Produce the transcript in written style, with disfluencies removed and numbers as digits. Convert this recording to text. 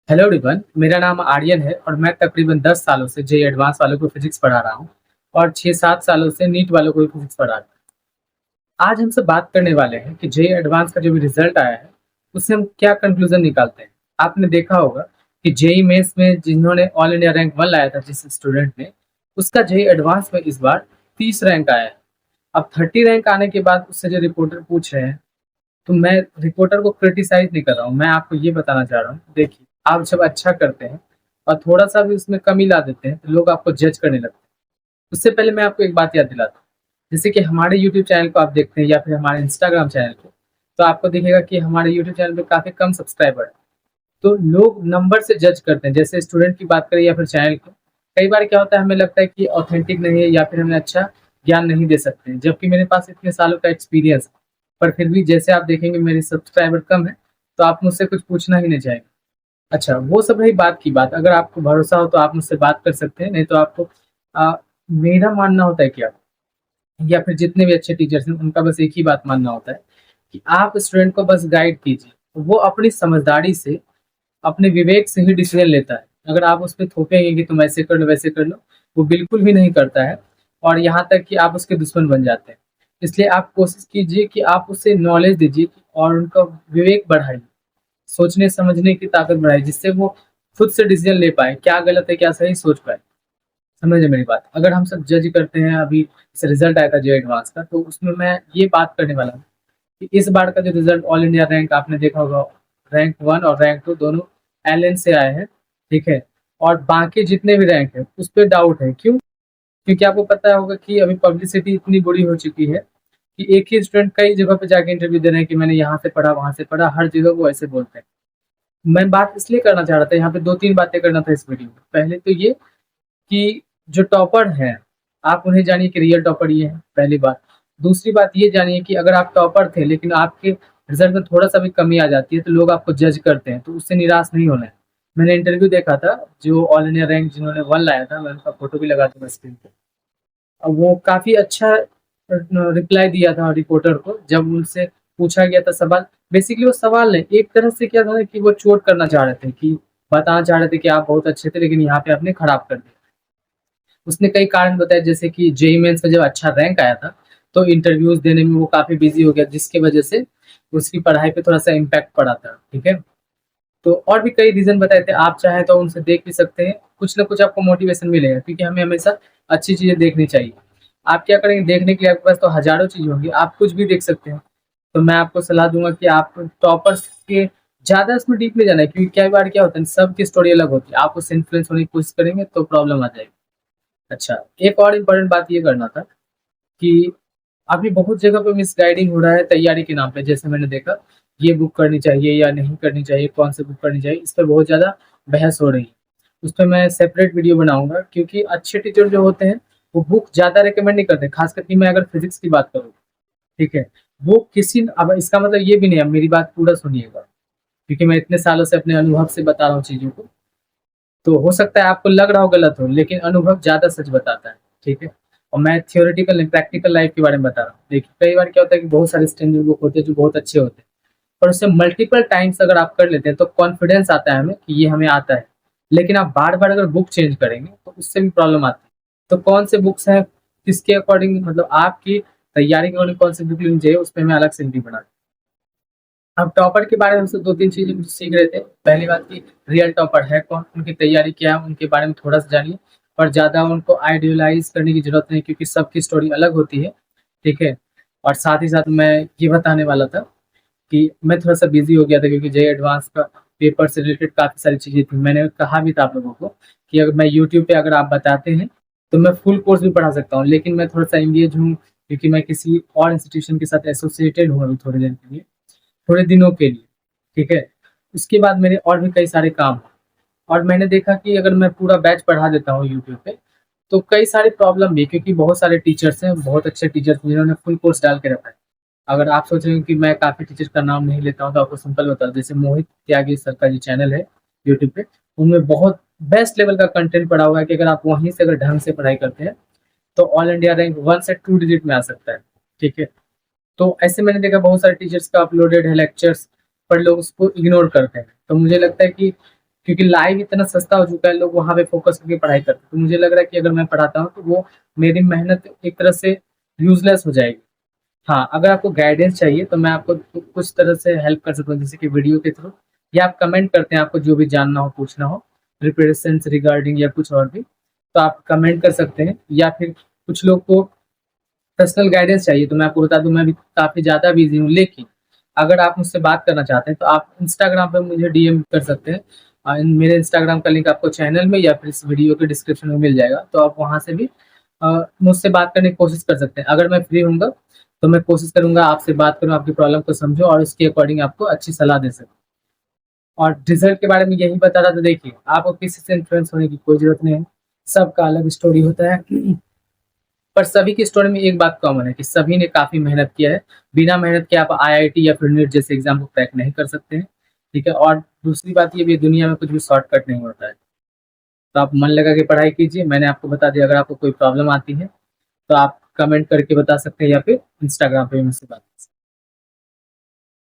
Hello everyone, मेरा नाम आर्यन है और मैं तकरीबन 10 सालों से जेईई एडवांस वालों को फिजिक्स पढ़ा रहा हूँ और 6-7 सालों से नीट वालों को भी फिजिक्स पढ़ा रहा हूँ। आज हमसे बात करने वाले हैं कि जेईई एडवांस का जो भी रिजल्ट आया है, उससे हम क्या कंक्लूजन निकालते हैं। आपने देखा होगा कि जेईई मेंस में जिन्होंने ऑल इंडिया रैंक 1 लाया था जिस स्टूडेंट ने, उसका जेईई एडवांस में इस बार 30 रैंक आया है। अब 30 रैंक आने के बाद उससे जो रिपोर्टर पूछ रहे हैं, तो मैं रिपोर्टर को क्रिटिसाइज नहीं कर रहा हूँ, मैं आपको ये बताना चाह रहा हूँ। देखिए, आप जब अच्छा करते हैं और थोड़ा सा भी उसमें कमी ला देते हैं तो लोग आपको जज करने लगते हैं। उससे पहले मैं आपको एक बात याद दिलाता हूँ। जैसे कि हमारे यूट्यूब चैनल को आप देखते हैं या फिर हमारे इंस्टाग्राम चैनल को, तो आपको दिखेगा कि हमारे यूट्यूब चैनल पे काफ़ी कम सब्सक्राइबर है। तो लोग नंबर से जज करते हैं, जैसे स्टूडेंट की बात करें या फिर चैनल को। कई बार क्या होता है, हमें लगता है कि ऑथेंटिक नहीं है या फिर हमें अच्छा ज्ञान नहीं दे सकते हैं, जबकि मेरे पास इतने सालों का एक्सपीरियंस है। पर फिर भी जैसे आप देखेंगे मेरे सब्सक्राइबर कम है, तो आप मुझसे कुछ पूछना ही नहीं चाहेंगे। अच्छा, वो सब रही बात की बात। अगर आपको भरोसा हो तो आप मुझसे बात कर सकते हैं, नहीं तो आपको आ, मेरा मानना होता है क्या, या फिर जितने भी अच्छे टीचर्स हैं उनका बस एक ही बात मानना होता है कि आप स्टूडेंट को बस गाइड कीजिए, वो अपनी समझदारी से, अपने विवेक से ही डिसीजन लेता है। अगर आप उस पे थोपेंगे कि तुम ऐसे कर लो वैसे कर लो, वो बिल्कुल भी नहीं करता है। और यहाँ तक कि आप उसके दुश्मन बन जाते हैं। इसलिए आप कोशिश कीजिए कि आप उसे नॉलेज दीजिए और उनका विवेक बढ़ाइए, सोचने समझने की ताकत बढ़ाइए, जिससे वो खुद से डिसीजन ले पाए, क्या गलत है क्या सही सोच पाए। समझे मेरी बात? अगर हम सब जज करते हैं, अभी जैसे रिजल्ट आया था जे एडवांस का, तो उसमें मैं ये बात करने वाला हूँ कि इस बार का जो रिजल्ट ऑल इंडिया रैंक आपने देखा होगा, रैंक 1 और रैंक 2 दोनों एलएन से आए हैं, ठीक है। और बाकी जितने भी रैंक है उस पर डाउट है। क्यों? क्योंकि आपको पता होगा कि अभी पब्लिसिटी इतनी बुरी हो चुकी है कि एक ही स्टूडेंट कई जगह पे जाके इंटरव्यू दे रहे हैं कि मैंने यहाँ से पढ़ा वहां से पढ़ा, हर जगह वो ऐसे बोलते हैं। मैं बात इसलिए करना चाह रहा था, यहाँ पे दो तीन बातें करना था इस वीडियो में। पहले तो ये कि जो टॉपर हैं, आप उन्हें जानिए कि रियल टॉपर ये है, पहली बात। दूसरी बात ये जानिए कि अगर आप टॉपर थे लेकिन आपके रिजल्ट में थोड़ा सा भी कमी आ जाती है तो लोग आपको जज करते हैं, तो उससे निराश नहीं होना है। मैंने इंटरव्यू देखा था, जो ऑल इंडिया रैंक जिन्होंने 1 लाया था, मैं उनका फोटो भी लगा दूंगा स्क्रीन पे। अब वो काफ़ी अच्छा रिप्लाई दिया था रिपोर्टर को, जब उनसे पूछा गया था सवाल। बेसिकली वो सवाल नहीं, एक तरह से क्या था ना कि वो चोट करना चाह रहे थे, कि बताना चाह रहे थे कि आप बहुत अच्छे थे लेकिन यहाँ पे आपने खराब कर दिया। उसने कई कारण बताए, जैसे कि जेईई मेंस में जब अच्छा रैंक आया था तो इंटरव्यूज देने में वो काफ़ी बिजी हो गया, जिसकी वजह से उसकी पढ़ाई पे थोड़ा सा इम्पैक्ट पड़ा था, ठीक है। तो और भी कई रीज़न बताए थे, आप चाहें तो उनसे देख भी सकते हैं, कुछ ना कुछ आपको मोटिवेशन मिलेगा, क्योंकि हमें हमेशा अच्छी चीज़ें देखनी चाहिए। आप क्या करेंगे, देखने के लिए आपके पास तो हज़ारों चीज़ होंगी, आप कुछ भी देख सकते हैं। तो मैं आपको सलाह दूँगा कि आप टॉपर्स के ज़्यादा इसमें डीप में जाना है, क्योंकि कई बार क्या होता है, सबकी स्टोरी अलग होती है, आप उससे इन्फ्लुएंस होने की कोशिश करेंगे तो प्रॉब्लम आ जाएगी। अच्छा, एक और इम्पोर्टेंट बात ये करना था कि अभी बहुत जगह पे मिसगाइडिंग हो रहा है तैयारी के नाम पे। जैसे मैंने देखा, ये बुक करनी चाहिए या नहीं करनी चाहिए, कौन सी बुक करनी चाहिए, इस पे बहुत ज़्यादा बहस हो रही है। उस पे मैं सेपरेट वीडियो बनाऊँगा, क्योंकि अच्छे टीचर जो होते हैं, वो बुक ज़्यादा रिकमेंड नहीं करते, ख़ास करके मैं अगर फिज़िक्स की बात करूँ, ठीक है। वो किसी, अब इसका मतलब ये भी नहीं है, मेरी बात पूरा सुनिएगा, क्योंकि मैं इतने सालों से अपने अनुभव से बता रहा हूँ चीज़ों को। तो हो सकता है आपको लग रहा हो गलत हो, लेकिन अनुभव ज़्यादा सच बताता है, ठीक है? और मैं थ्योरेटिकल नहीं, प्रैक्टिकल लाइफ के बारे में बता रहा हूँ। देखिए, कई बार क्या होता है कि बहुत सारे स्टैंडर्ड बुक होते हैं जो बहुत अच्छे होते हैं, पर उससे मल्टीपल टाइम्स अगर आप कर लेते हैं तो कॉन्फिडेंस आता है हमें कि ये हमें आता है। लेकिन आप बार-बार अगर बुक चेंज करेंगे तो उससे भी प्रॉब्लम आती है। तो कौन से बुक्स हैं, किसके अकॉर्डिंग, मतलब आपकी तैयारी के अकॉर्डिंग कौन सी बुक लेनी चाहिए, उसपे मैं अलग से वीडियो बना। अब टॉपर के बारे में हमसे 2-3 चीज़ें सीख रहे थे। पहली बात कि रियल टॉपर है कौन, उनकी तैयारी क्या है, उनके बारे में थोड़ा-सा जानिए। पर ज़्यादा उनको आइडियलाइज़ करने की ज़रूरत नहीं, क्योंकि सबकी स्टोरी अलग होती है, ठीक है? और साथ ही साथ मैं ये बताने वाला था कि मैं थोड़ा-सा बिज़ी हो गया था, क्योंकि जेईई एडवांस का पेपर से रिलेटेड काफ़ी सारी चीज़ें थी। मैंने कहा भी था आप लोगों को कि अगर मैं यूट्यूब पे अगर आप बताते हैं, तो मैं फुल कोर्स भी पढ़ा सकता हूँ। लेकिन मैं थोड़ा-सा एंगेज हूँ, क्योंकि मैं किसी और इंस्टीट्यूशन के साथ एसोसिएटेड हूँ अभी थोड़े दिन के लिए। थोड़े दिनों के लिए, ठीक है? उसके बाद मेरे और भी कई सारे काम हैं। और मैंने देखा कि अगर मैं पूरा बैच पढ़ा देता हूँ यूट्यूब पे, तो कई सारी प्रॉब्लम भी है, क्योंकि बहुत सारे टीचर्स हैं, बहुत अच्छे टीचर्स जिन्होंने फुल कोर्स डाल के रखा है। अगर आप सोच रहे हो कि मैं काफ़ी टीचर का नाम नहीं लेता हूँ, तो आपको सिंपल बता दूँ, जैसे मोहित त्यागी सर का जो चैनल है यूट्यूब पे, उनमें बहुत बेस्ट लेवल का कंटेंट पड़ा हुआ है कि अगर आप वहीं से अगर ढंग से पढ़ाई करते हैं, तो ऑल इंडिया रैंक 1 से 2 डिजिट में आ सकता है, ठीक है? तो ऐसे मैंने देखा बहुत सारे टीचर्स का अपलोडेड है लेक्चर्स, पर लोग उसको इग्नोर करते हैं। तो मुझे लगता है कि क्योंकि लाइव इतना सस्ता हो चुका है, लोग वहाँ पे फोकस करके पढ़ाई करते हैं। तो मुझे लग रहा है कि अगर मैं पढ़ाता हूँ तो वो मेरी मेहनत एक तरह से यूज़लेस हो जाएगी। हाँ, अगर आपको गाइडेंस चाहिए तो मैं आपको कुछ तरह से हेल्प कर सकता हूँ, जैसे कि वीडियो के थ्रू, या आप कमेंट करते हैं, आपको जो भी जानना हो, पूछना हो, प्रिपरेशन रिगार्डिंग या कुछ और भी, तो आप कमेंट कर सकते हैं। या फिर कुछ लोग को पर्सनल गाइडेंस चाहिए, तो मैं आपको बता दूँ, मैं भी काफ़ी ज़्यादा बिज़ी हूँ, लेकिन अगर आप मुझसे बात करना चाहते हैं तो आप इंस्टाग्राम पे मुझे डीएम कर सकते हैं। मेरे इंस्टाग्राम का लिंक आपको चैनल में या फिर इस वीडियो के डिस्क्रिप्शन में मिल जाएगा, तो आप वहाँ से भी मुझसे बात करने की कोशिश कर सकते हैं। अगर मैं फ्री होऊँगा तो मैं कोशिश करूँगा आपसे बात करूँ, आपकी प्रॉब्लम को समझूँ और उसके अकॉर्डिंग आपको अच्छी सलाह दे सकूँ। और रिजल्ट के बारे में यही बता रहा था, देखिए आपको किसी से इन्फ्लुएंस होने की कोई ज़रूरत नहीं है, सबका अलग स्टोरी होता है। पर सभी की स्टोरी में एक बात कॉमन है कि सभी ने काफ़ी मेहनत किया है। बिना मेहनत के आप आईआईटी या फिर नीट जैसे एग्ज़ाम को क्रैक नहीं कर सकते हैं, ठीक है? और दूसरी बात ये भी है, दुनिया में कुछ भी शॉर्टकट नहीं होता है। तो आप मन लगा के पढ़ाई कीजिए। मैंने आपको बता दिया, अगर आपको कोई प्रॉब्लम आती है, तो आप कमेंट करके बता सकते हैं या फिर इंस्टाग्राम पे मुझसे बात